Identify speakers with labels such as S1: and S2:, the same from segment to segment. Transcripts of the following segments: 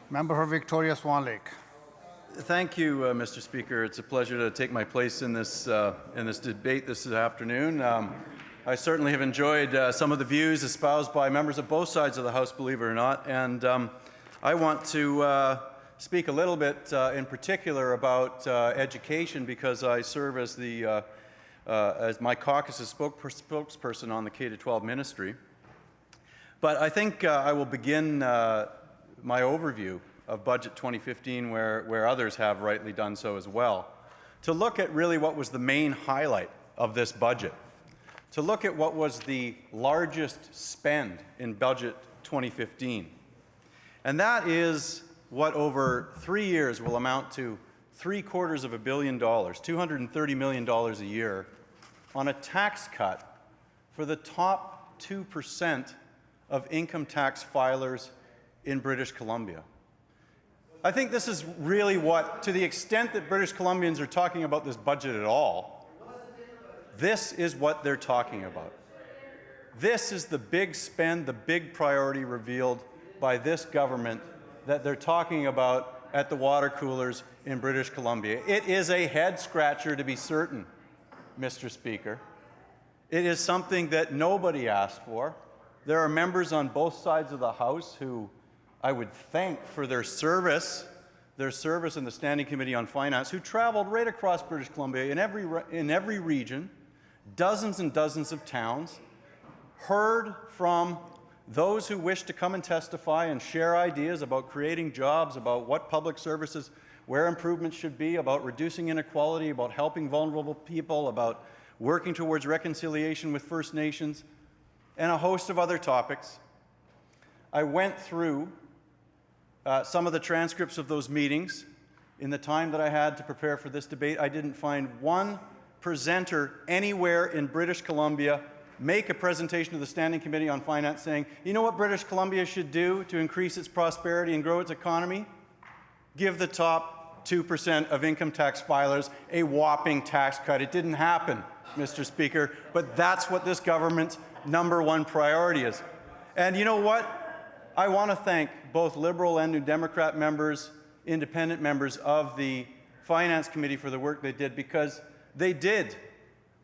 S1: Member for Victoria Swan Lake.
S2: Thank you, Mr. Speaker. It's a pleasure to take my place in this debate this afternoon. I certainly have enjoyed some of the views espoused by members of both sides of the House, believe it or not, and I want to speak a little bit in particular about education because I serve as my caucus's spokesperson on the K-12 ministry. But I think I will begin my overview of Budget 2015 where others have rightly done so as well, to look at really what was the main highlight of this budget, to look at what was the largest spend in Budget 2015. And that is what over 3 years will amount to $750 million, $230 million a year, on a tax cut for the top 2% of income tax filers in British Columbia. I think this is really what, to the extent that British Columbians are talking about this budget at all, this is what they're talking about. This is the big spend, the big priority revealed by this government that they're talking about at the water coolers in British Columbia. It is a head-scratcher, to be certain, Mr. Speaker. It is something that nobody asked for. There are members on both sides of the House who I would thank for their service in the Standing Committee on Finance, who traveled right across British Columbia in every region, dozens and dozens of towns, heard from those who wish to come and testify and share ideas about creating jobs, about what public services, where improvements should be, about reducing inequality, about helping vulnerable people, about working towards reconciliation with First Nations, and a host of other topics. I went through some of the transcripts of those meetings. In the time that I had to prepare for this debate, I didn't find one presenter anywhere in British Columbia make a presentation to the Standing Committee on Finance saying, you know what British Columbia should do to increase its prosperity and grow its economy? Give the top 2% of income tax filers a whopping tax cut. It didn't happen, Mr. Speaker, but that's what this government's #1 priority is. And you know what? I want to thank both Liberal and New Democrat members, independent members of the Finance Committee for the work they did, because they did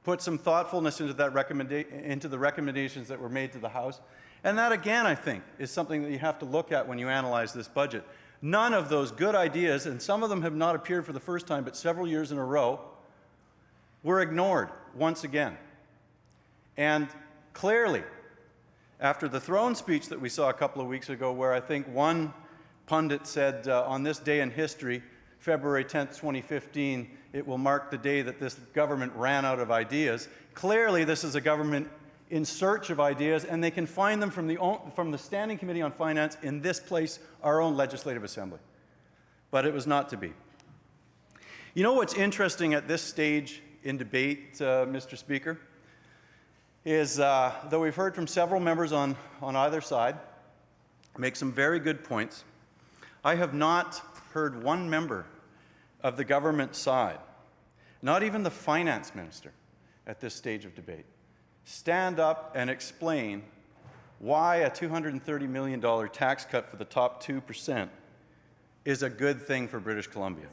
S2: put some thoughtfulness into the recommendations that were made to the House. And that, again, I think, is something that you have to look at when you analyze this budget. None of those good ideas, and some of them have not appeared for the first time, but several years in a row, were ignored once again. And clearly, after the throne speech that we saw a couple of weeks ago, where I think one pundit said, on this day in history, February 10th, 2015, it will mark the day that this government ran out of ideas. Clearly, this is a government in search of ideas, and they can find them from the Standing Committee on Finance in this place, our own Legislative Assembly. But it was not to be. You know what's interesting at this stage in debate, Mr. Speaker, is though we've heard from several members on either side make some very good points, I have not heard one member of the government side, not even the finance minister at this stage of debate, stand up and explain why a $230 million tax cut for the top 2% is a good thing for British Columbia.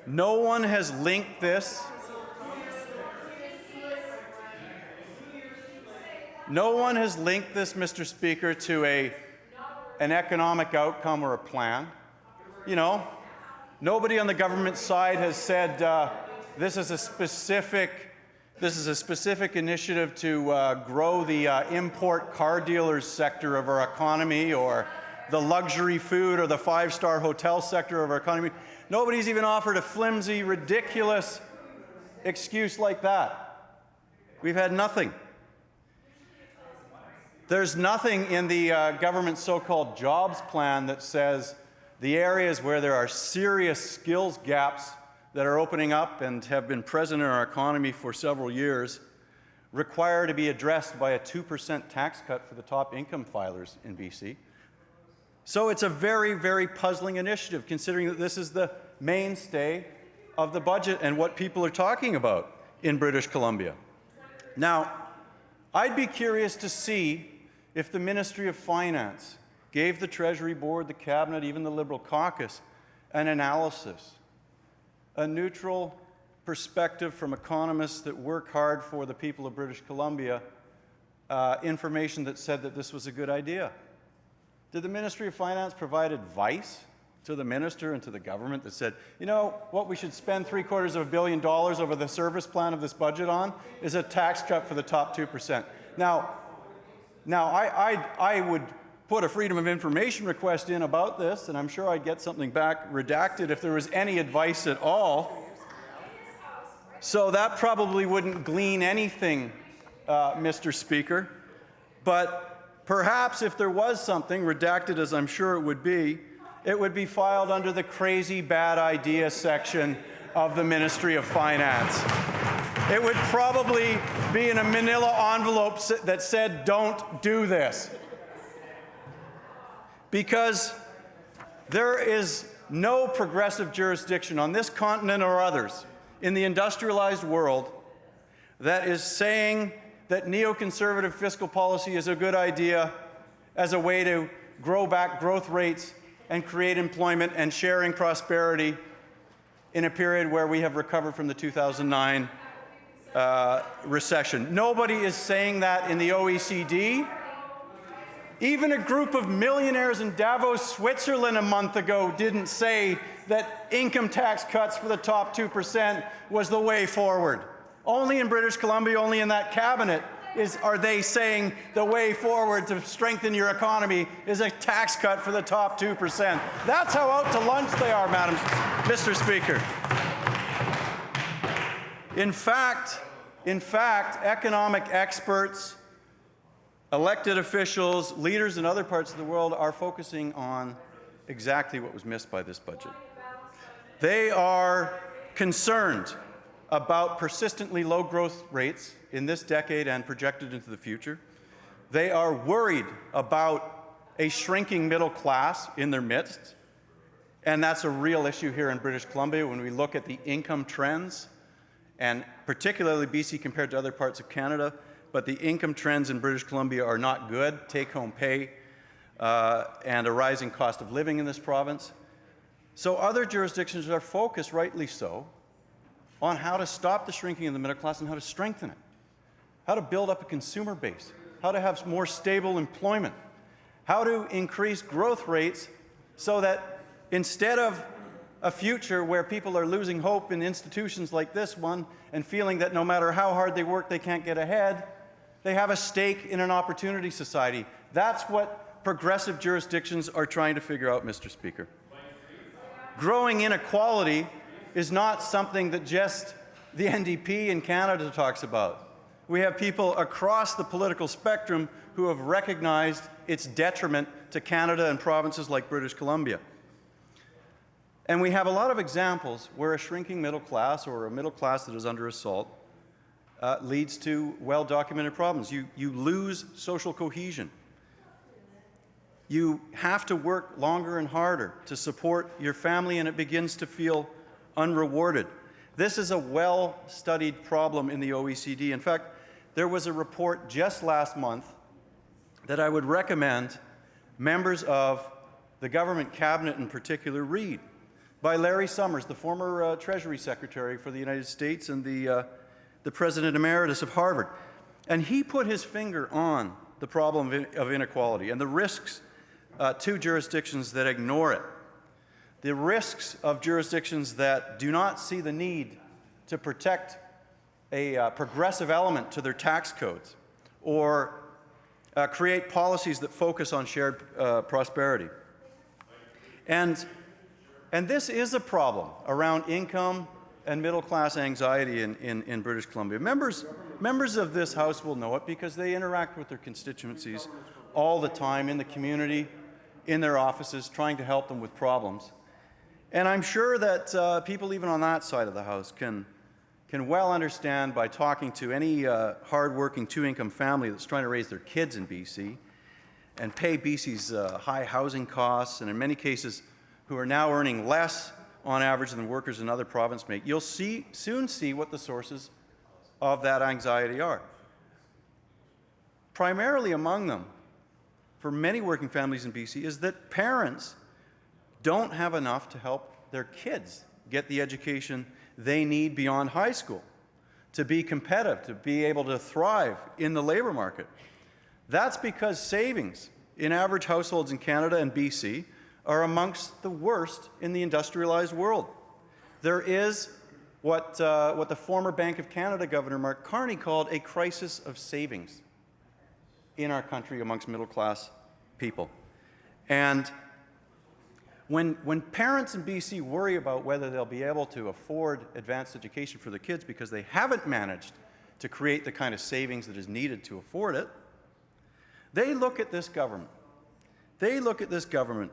S2: No one has linked this. No one has linked this, Mr. Speaker, to an economic outcome or a plan. You know, nobody on the government side has said this is a specific initiative to grow the import car dealers sector of our economy, or the luxury food or the five-star hotel sector of our economy. Nobody's even offered a flimsy, ridiculous excuse like that. We've had nothing. There's nothing in the government's so-called jobs plan that says the areas where there are serious skills gaps that are opening up and have been present in our economy for several years require to be addressed by a 2% tax cut for the top income filers in BC. So it's a very, very puzzling initiative, considering that this is the mainstay of the budget and what people are talking about in British Columbia. Now, I'd be curious to see if the Ministry of Finance gave the Treasury Board, the Cabinet, even the Liberal caucus, an analysis, a neutral perspective from economists that work hard for the people of British Columbia, information that said that this was a good idea. Did the Ministry of Finance provide advice to the minister and to the government that said, you know, what we should spend $750 million over the service plan of this budget on is a tax cut for the top 2%? Now I would put a Freedom of Information request in about this, and I'm sure I'd get something back redacted if there was any advice at all. So that probably wouldn't glean anything, Mr. Speaker. But perhaps if there was something, redacted as I'm sure it would be filed under the crazy bad idea section of the Ministry of Finance. It would probably be in a manila envelope that said, "Don't do this." Because there is no progressive jurisdiction on this continent or others in the industrialized world that is saying that neoconservative fiscal policy is a good idea as a way to grow back growth rates and create employment and sharing prosperity in a period where we have recovered from the 2009 recession. Nobody is saying that in the OECD. Even a group of millionaires in Davos, Switzerland a month ago didn't say that income tax cuts for the top 2% was the way forward. Only in British Columbia, only in that cabinet, are they saying the way forward to strengthen your economy is a tax cut for the top 2%. That's how out to lunch they are, Mr. Speaker. In fact, economic experts, elected officials, leaders in other parts of the world are focusing on exactly what was missed by this budget. They are concerned about persistently low growth rates in this decade and projected into the future. They are worried about a shrinking middle class in their midst, and that's a real issue here in British Columbia when we look at the income trends, and particularly BC compared to other parts of Canada. But the income trends in British Columbia are not good. Take-home pay and a rising cost of living in this province. So other jurisdictions are focused, rightly so, on how to stop the shrinking of the middle class and how to strengthen it, how to build up a consumer base, how to have more stable employment, how to increase growth rates so that instead of a future where people are losing hope in institutions like this one and feeling that no matter how hard they work, they can't get ahead, they have a stake in an opportunity society. That's what progressive jurisdictions are trying to figure out, Mr. Speaker. Growing inequality is not something that just the NDP in Canada talks about. We have people across the political spectrum who have recognized its detriment to Canada and provinces like British Columbia. And we have a lot of examples where a shrinking middle class or a middle class that is under assault leads to well-documented problems. You lose social cohesion. You have to work longer and harder to support your family, and it begins to feel unrewarded. This is a well-studied problem in the OECD. In fact, there was a report just last month that I would recommend members of the government cabinet in particular read, by Larry Summers, the former Treasury Secretary for the United States and the President Emeritus of Harvard. And he put his finger on the problem of inequality and the risks to jurisdictions that ignore it. The risks of jurisdictions that do not see the need to protect a progressive element to their tax codes or create policies that focus on shared prosperity. And this is a problem around income and middle-class anxiety in British Columbia. Members of this House will know it because they interact with their constituencies all the time in the community, in their offices, trying to help them with problems. And I'm sure that people even on that side of the House can well understand by talking to any hard-working two-income family that's trying to raise their kids in BC and pay BC's high housing costs, and in many cases who are now earning less on average than workers in other provinces make. You'll soon see what the sources of that anxiety are. Primarily among them for many working families in BC is that parents don't have enough to help their kids get the education they need beyond high school to be competitive, to be able to thrive in the labor market. That's because savings in average households in Canada and BC are amongst the worst in the industrialized world. There is what the former Bank of Canada Governor Mark Carney called a crisis of savings in our country amongst middle-class people. And when parents in BC worry about whether they'll be able to afford advanced education for their kids because they haven't managed to create the kind of savings that is needed to afford it, they look at this government. They look at this government,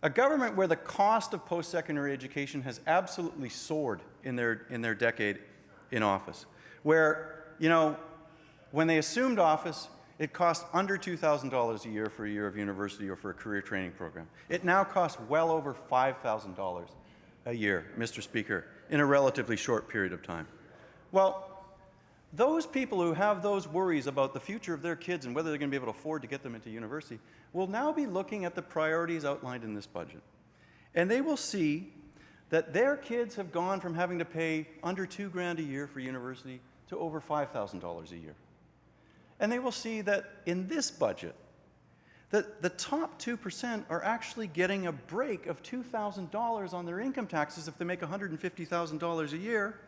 S2: a government where the cost of post-secondary education has absolutely soared in their decade in office, where, you know, when they assumed office, it cost under $2,000 a year for a year of university or for a career training program. It now costs well over $5,000 a year, Mr. Speaker, in a relatively short period of time. Well, those people who have those worries about the future of their kids and whether they're going to be able to afford to get them into university will now be looking at the priorities outlined in this budget. And they will see that their kids have gone from having to pay under $2,000 a year for university to over $5,000 a year. And they will see that in this budget, that the top 2% are actually getting a break of $2,000 on their income taxes if they make $150,000 a year,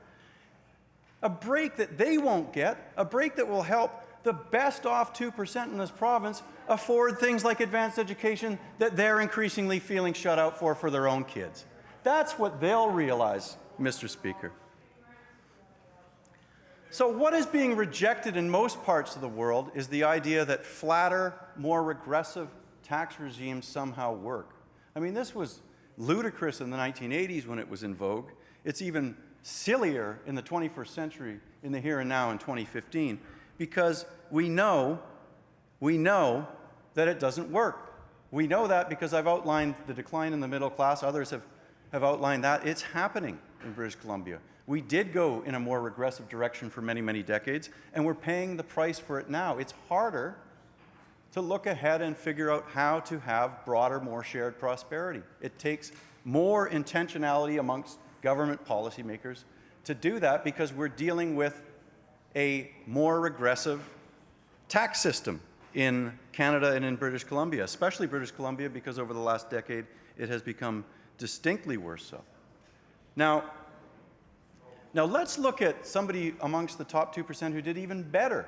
S2: a break that they won't get, a break that will help the best off 2% in this province afford things like advanced education that they're increasingly feeling shut out for their own kids. That's what they'll realize, Mr. Speaker. So what is being rejected in most parts of the world is the idea that flatter, more regressive tax regimes somehow work. I mean, this was ludicrous in the 1980s when it was in vogue. It's even sillier in the 21st century, in the here and now in 2015, because we know that it doesn't work. We know that because I've outlined the decline in the middle class. Others have outlined that. It's happening in British Columbia. We did go in a more regressive direction for many, many decades, and we're paying the price for it now. It's harder to look ahead and figure out how to have broader, more shared prosperity. It takes more intentionality amongst government policymakers to do that because we're dealing with a more regressive tax system in Canada and in British Columbia, especially British Columbia because over the last decade it has become distinctly worse so. Now let's look at somebody amongst the top 2% who did even better.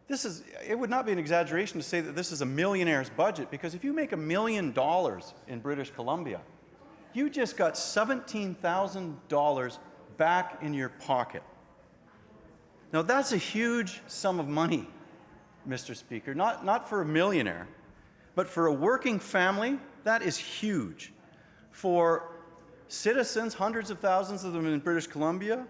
S2: It would not be an exaggeration to say that this is a millionaire's budget, because if you make $1 million in British Columbia, you just got $17,000 back in your pocket. Now that's a huge sum of money, Mr. Speaker, not for a millionaire, but for a working family, that is huge. For citizens, hundreds of thousands of them in British Columbia,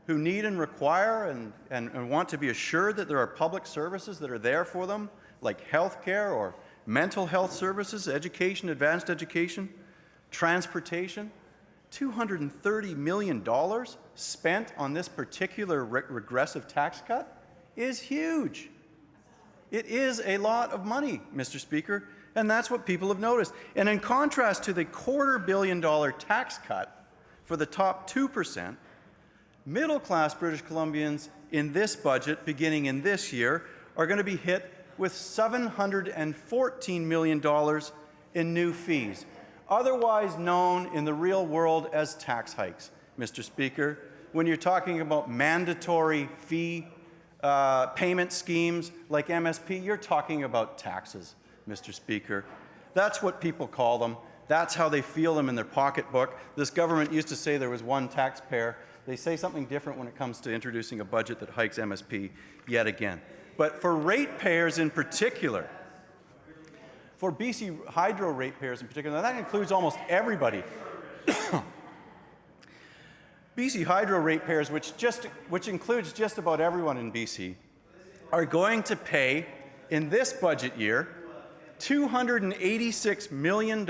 S2: who need and require and want to be assured that there are public services that are there for them, like health care or mental health services, education, advanced education, transportation, $230 million spent on this particular regressive tax cut is huge. It is a lot of money, Mr. Speaker, and that's what people have noticed. And in contrast to the $250 million tax cut for the top 2%, middle-class British Columbians in this budget, beginning in this year, are going to be hit with $714 million in new fees, otherwise known in the real world as tax hikes, Mr. Speaker. When you're talking about mandatory fee payment schemes like MSP, you're talking about taxes, Mr. Speaker. That's what people call them. That's how they feel them in their pocketbook. This government used to say there was one taxpayer. They say something different when it comes to introducing a budget that hikes MSP yet again. But for ratepayers in particular, for BC Hydro ratepayers in particular, that includes almost everybody. BC Hydro ratepayers, which includes just about everyone in BC, are going to pay in this budget year $286 million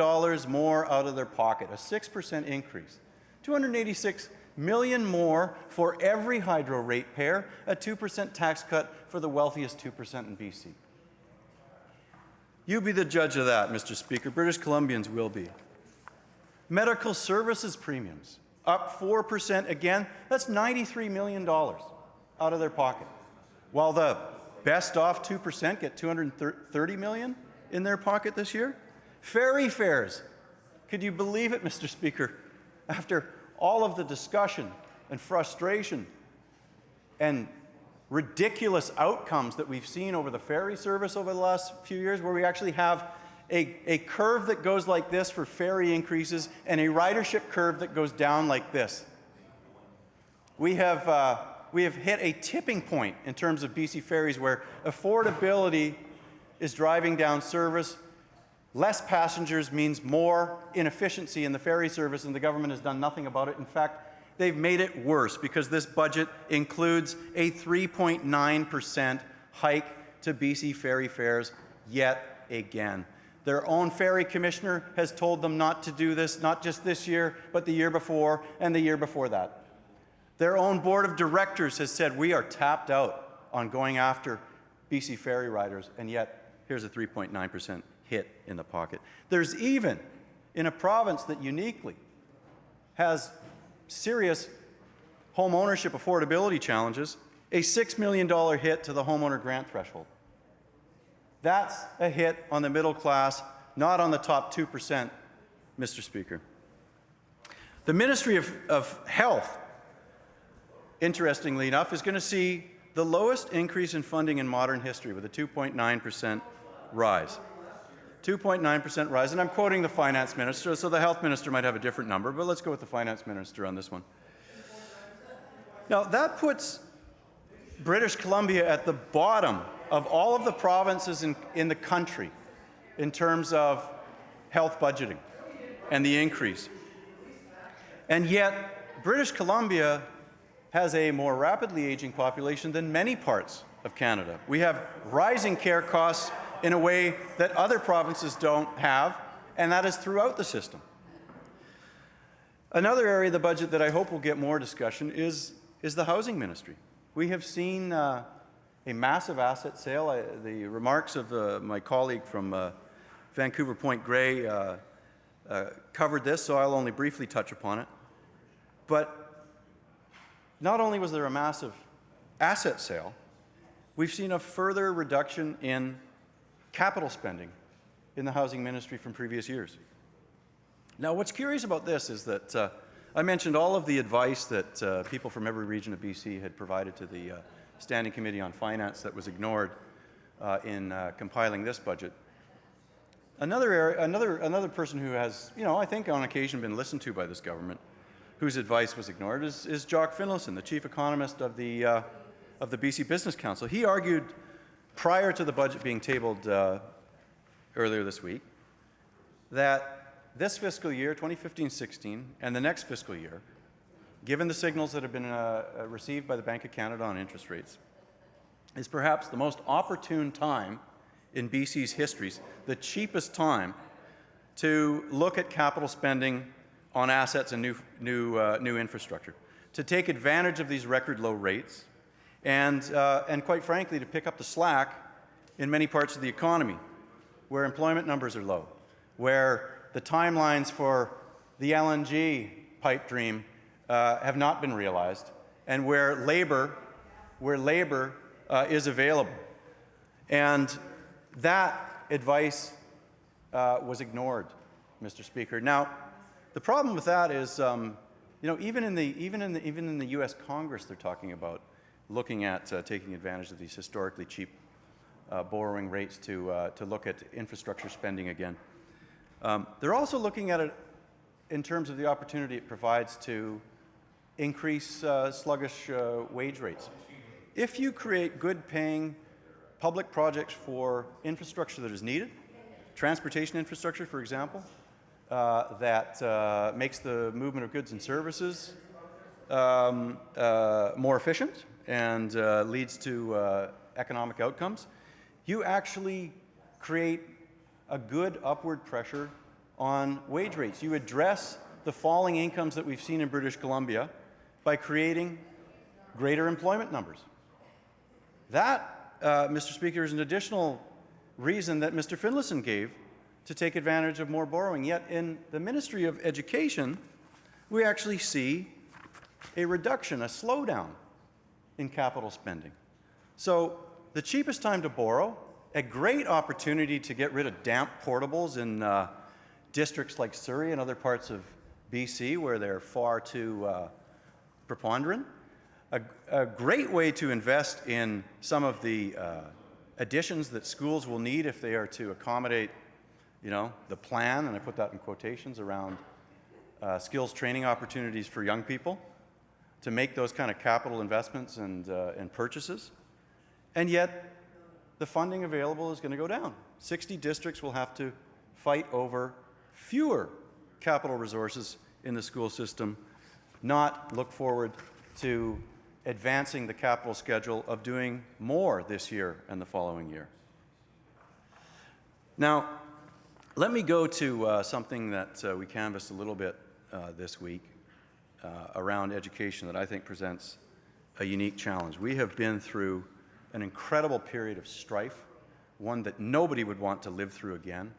S2: more out of their pocket, a 6% increase. $286 million more for every hydro ratepayer, a 2% tax cut for the wealthiest 2% in BC. You be the judge of that, Mr. Speaker. British Columbians will be. Medical services premiums, up 4% again. That's $93 million out of their pocket. While the best off 2% get $230 million in their pocket this year. Ferry fares. Could you believe it, Mr. Speaker? After all of the discussion and frustration and ridiculous outcomes that we've seen over the ferry service over the last few years, where we actually have a curve that goes like this for ferry increases and a ridership curve that goes down like this. We have hit a tipping point in terms of BC ferries where affordability is driving down service. Less passengers means more inefficiency in the ferry service, and the government has done nothing about it. In fact, they've made it worse because this budget includes a 3.9% hike to BC ferry fares yet again. Their own ferry commissioner has told them not to do this, not just this year, but the year before and the year before that. Their own board of directors has said we are tapped out on going after BC ferry riders, and yet here's a 3.9% hit in the pocket. There's even, in a province that uniquely has serious home ownership affordability challenges, a $6 million hit to the homeowner grant threshold. That's a hit on the middle class, not on the top 2%, Mr. Speaker. The Ministry of Health, interestingly enough, is going to see the lowest increase in funding in modern history with a 2.9% rise. 2.9% rise, and I'm quoting the finance minister, so the health minister might have a different number, but let's go with the finance minister on this one. Now, that puts British Columbia at the bottom of all of the provinces in the country in terms of health budgeting and the increase. And yet, British Columbia has a more rapidly aging population than many parts of Canada. We have rising care costs in a way that other provinces don't have, and that is throughout the system. Another area of the budget that I hope will get more discussion is the housing ministry. We have seen a massive asset sale. The remarks of my colleague from Vancouver Point Grey covered this, so I'll only briefly touch upon it. But not only was there a massive asset sale, we've seen a further reduction in capital spending in the housing ministry from previous years. Now, what's curious about this is that I mentioned all of the advice that people from every region of BC had provided to the Standing Committee on Finance that was ignored in compiling this budget. Another person who has, I think on occasion been listened to by this government, whose advice was ignored, is Jock Finlayson, the chief economist of the BC Business Council. He argued prior to the budget being tabled earlier this week that this fiscal year, 2015-16, and the next fiscal year, given the signals that have been received by the Bank of Canada on interest rates, is perhaps the most opportune time in BC's histories, the cheapest time to look at capital spending on assets and new infrastructure, to take advantage of these record low rates, and quite frankly, to pick up the slack in many parts of the economy where employment numbers are low, where the timelines for the LNG pipe dream have not been realized, and where labor is available. And that advice was ignored, Mr. Speaker. Now, the problem with that is, even in the U.S. Congress, they're talking about looking at taking advantage of these historically cheap borrowing rates to look at infrastructure spending again. They're also looking at it in terms of the opportunity it provides to increase sluggish wage rates. If you create good-paying public projects for infrastructure that is needed, transportation infrastructure, for example, that makes the movement of goods and services more efficient and leads to economic outcomes, you actually create a good upward pressure on wage rates. You address the falling incomes that we've seen in British Columbia by creating greater employment numbers. That, Mr. Speaker, is an additional reason that Mr. Finlayson gave to take advantage of more borrowing. Yet in the Ministry of Education, we actually see a reduction, a slowdown in capital spending. So the cheapest time to borrow, a great opportunity to get rid of damp portables in districts like Surrey and other parts of BC where they're far too preponderant. A great way to invest in some of the additions that schools will need if they are to accommodate, the plan, and I put that in quotations, around skills training opportunities for young people, to make those kind of capital investments and purchases. And yet, the funding available is going to go down. 60 districts will have to fight over fewer capital resources in the school system, not look forward to advancing the capital schedule of doing more this year and the following year. Now, let me go to something that we canvassed a little bit this week around education that I think presents a unique challenge. We have been through an incredible period of strife, one that nobody would want to live through again,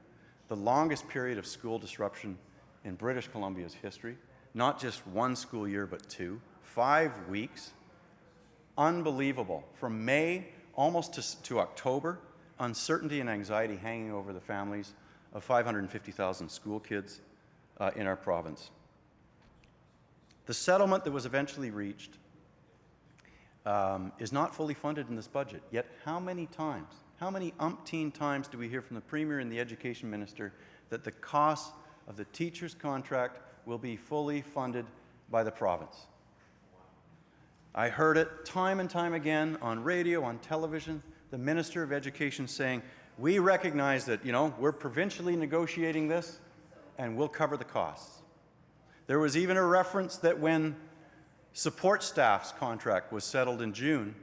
S2: the longest period of school disruption in British Columbia's history, not just one school year, but 2, 5 weeks. Unbelievable. From May almost to October, uncertainty and anxiety hanging over the families of 550,000 school kids in our province. The settlement that was eventually reached is not fully funded in this budget. Yet how many umpteen times do we hear from the Premier and the Education Minister that the cost of the teacher's contract will be fully funded by the province? I heard it time and time again on radio, on television, the Minister of Education saying, we recognize that, we're provincially negotiating this and we'll cover the costs. There was even a reference that when support staff's contract was settled in June,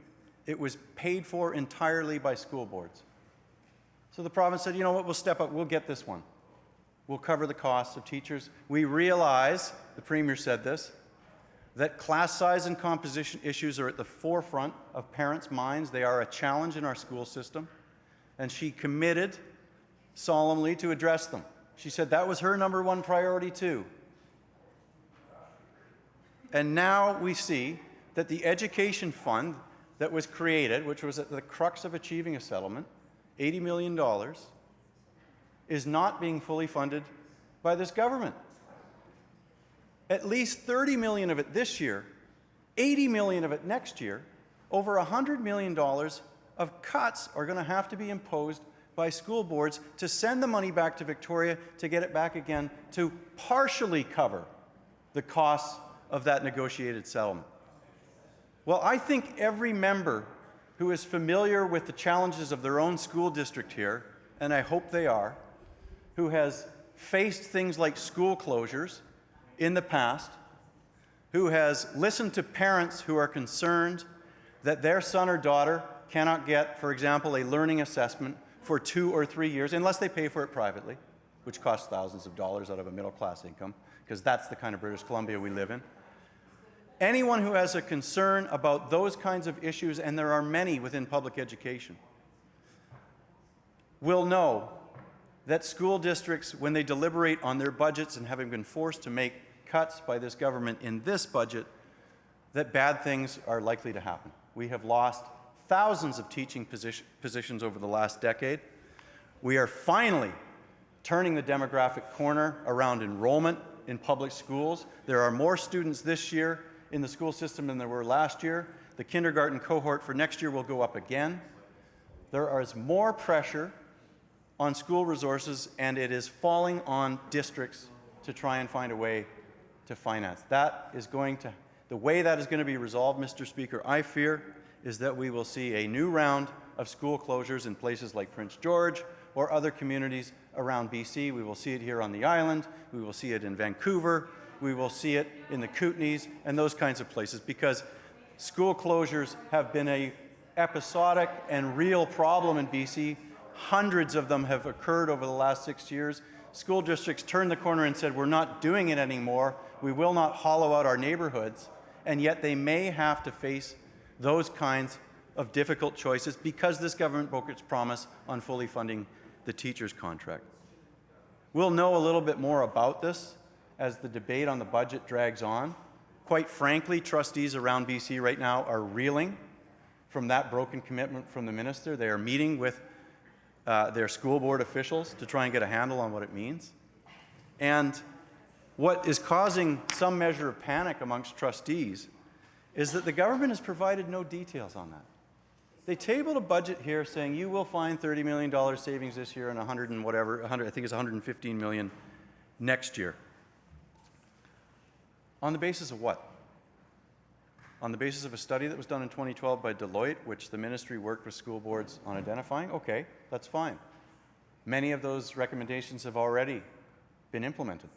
S2: it was paid for entirely by school boards. So the province said, we'll step up, we'll get this one. We'll cover the costs of teachers. We realize, the Premier said this, that class size and composition issues are at the forefront of parents' minds. They are a challenge in our school system. And she committed solemnly to address them. She said that was her #1 priority too. And now we see that the education fund that was created, which was at the crux of achieving a settlement, $80 million, is not being fully funded by this government. At least $30 million of it this year, $80 million of it next year, over $100 million of cuts are going to have to be imposed by school boards to send the money back to Victoria to get it back again to partially cover the costs of that negotiated settlement. Well, I think every member who is familiar with the challenges of their own school district here, and I hope they are, who has faced things like school closures in the past, who has listened to parents who are concerned that their son or daughter cannot get, for example, a learning assessment for 2 or 3 years unless they pay for it privately, which costs thousands of dollars out of a middle-class income, because that's the kind of British Columbia we live in. Anyone who has a concern about those kinds of issues, and there are many within public education, will know that school districts, when they deliberate on their budgets and having been forced to make cuts by this government in this budget, that bad things are likely to happen. We have lost thousands of teaching positions over the last decade. We are finally turning the demographic corner around enrollment in public schools. There are more students this year in the school system than there were last year. The kindergarten cohort for next year will go up again. There is more pressure on school resources, and it is falling on districts to try and find a way to finance. The way that is going to be resolved, Mr. Speaker, I fear, is that we will see a new round of school closures in places like Prince George or other communities around BC. We will see it here on the island. We will see it in Vancouver. We will see it in the Kootenays and those kinds of places, because school closures have been an episodic and real problem in BC. Hundreds of them have occurred over the last 6 years. School districts turned the corner and said, we're not doing it anymore. We will not hollow out our neighborhoods. And yet they may have to face those kinds of difficult choices because this government broke its promise on fully funding the teachers' contract. We'll know a little bit more about this as the debate on the budget drags on. Quite frankly, trustees around BC right now are reeling from that broken commitment from the minister. They are meeting with their school board officials to try and get a handle on what it means. And what is causing some measure of panic amongst trustees is that the government has provided no details on that. They tabled a budget here saying you will find $30 million savings this year and 100 and whatever, 100, I think it's 115 million next year. On the basis of what? On the basis of a study that was done in 2012 by Deloitte, which the ministry worked with school boards on identifying? Okay, that's fine. Many of those recommendations have already been implemented.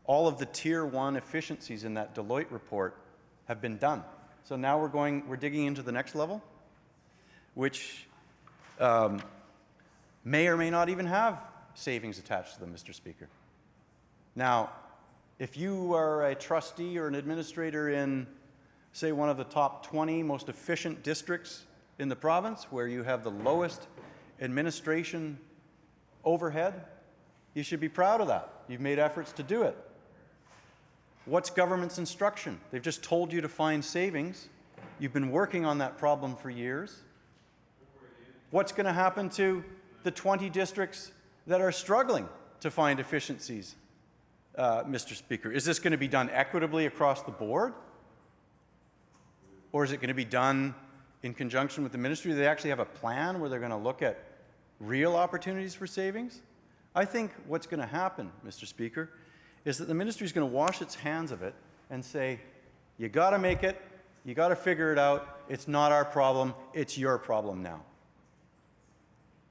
S2: All of the Tier 1 efficiencies in that Deloitte report have been done. So now we're digging into the next level, which may or may not even have savings attached to them, Mr. Speaker. Now, if you are a trustee or an administrator in, say, one of the top 20 most efficient districts in the province, where you have the lowest administration overhead, you should be proud of that. You've made efforts to do it. What's government's instruction? They've just told you to find savings. You've been working on that problem for years. What's going to happen to the 20 districts that are struggling to find efficiencies, Mr. Speaker? Is this going to be done equitably across the board? Or is it going to be done in conjunction with the ministry? Do they actually have a plan where they're going to look at real opportunities for savings? I think what's going to happen, Mr. Speaker, is that the ministry is going to wash its hands of it and say, you got to make it, you got to figure it out, it's not our problem, it's your problem now.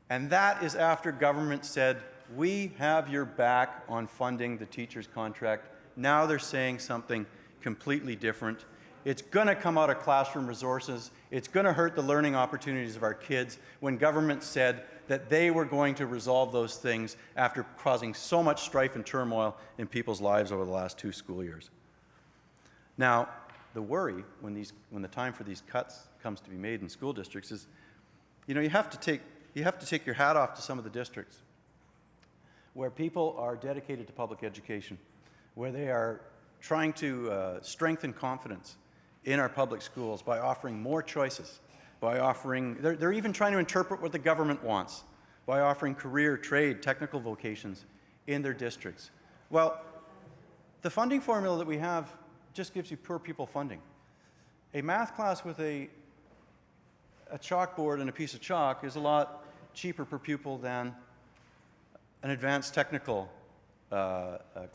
S2: And that is after government said, we have your back on funding the teacher's contract. Now they're saying something completely different. It's going to come out of classroom resources. It's going to hurt the learning opportunities of our kids when government said that they were going to resolve those things after causing so much strife and turmoil in people's lives over the last 2 school years. Now, the worry when the time for these cuts comes to be made in school districts is, you have to take your hat off to some of the districts where people are dedicated to public education, where they are trying to strengthen confidence in our public schools by offering more choices, by offering, they're even trying to interpret what the government wants, by offering career, trade, technical vocations in their districts. Well, the funding formula that we have just gives you poor people funding. A math class with a chalkboard and a piece of chalk is a lot cheaper per pupil than an advanced technical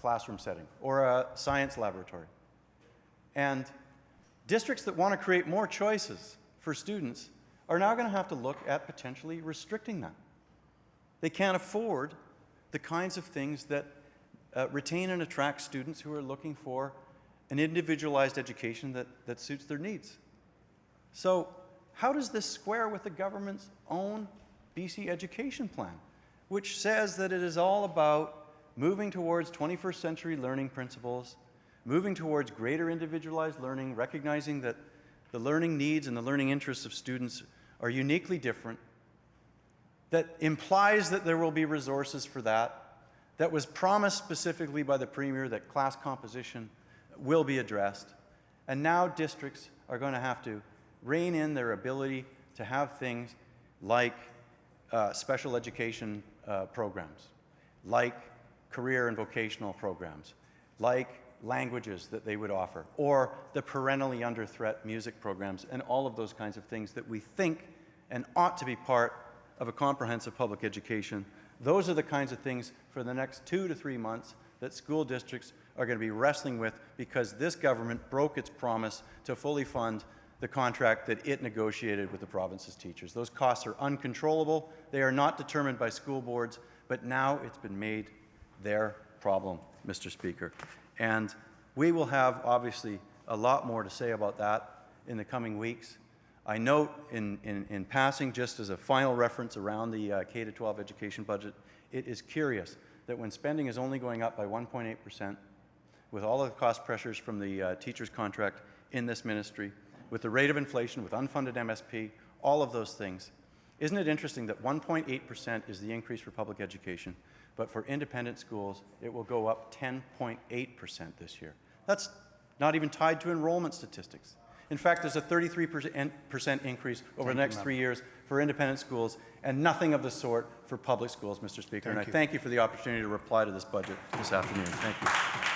S2: classroom setting or a science laboratory. And districts that want to create more choices for students are now going to have to look at potentially restricting that. They can't afford the kinds of things that retain and attract students who are looking for an individualized education that suits their needs. So how does this square with the government's own BC education plan, which says that it is all about moving towards 21st century learning principles, moving towards greater individualized learning, recognizing that the learning needs and the learning interests of students are uniquely different, that implies that there will be resources for that, that was promised specifically by the Premier that class composition will be addressed, and now districts are going to have to rein in their ability to have things like special education programs, like career and vocational programs, like languages that they would offer, or the perennially under threat music programs, and all of those kinds of things that we think and ought to be part of a comprehensive public education. Those are the kinds of things for the next 2 to 3 months that school districts are going to be wrestling with because this government broke its promise to fully fund the contract that it negotiated with the province's teachers. Those costs are uncontrollable. They are not determined by school boards, but now it's been made their problem, Mr. Speaker. And we will have, obviously, a lot more to say about that in the coming weeks. I note in passing, just as a final reference around the K-12 education budget, it is curious that when spending is only going up by 1.8%, with all of the cost pressures from the teacher's contract in this ministry, with the rate of inflation, with unfunded MSP, all of those things. Isn't it interesting that 1.8% is the increase for public education, but for independent schools, it will go up 10.8% this year? That's not even tied to enrollment statistics. In fact, there's a 33% increase over the next 3 years for independent schools, and nothing of the sort for public schools, Mr. Speaker. And I thank you for the opportunity to reply to this budget this afternoon. Thank you.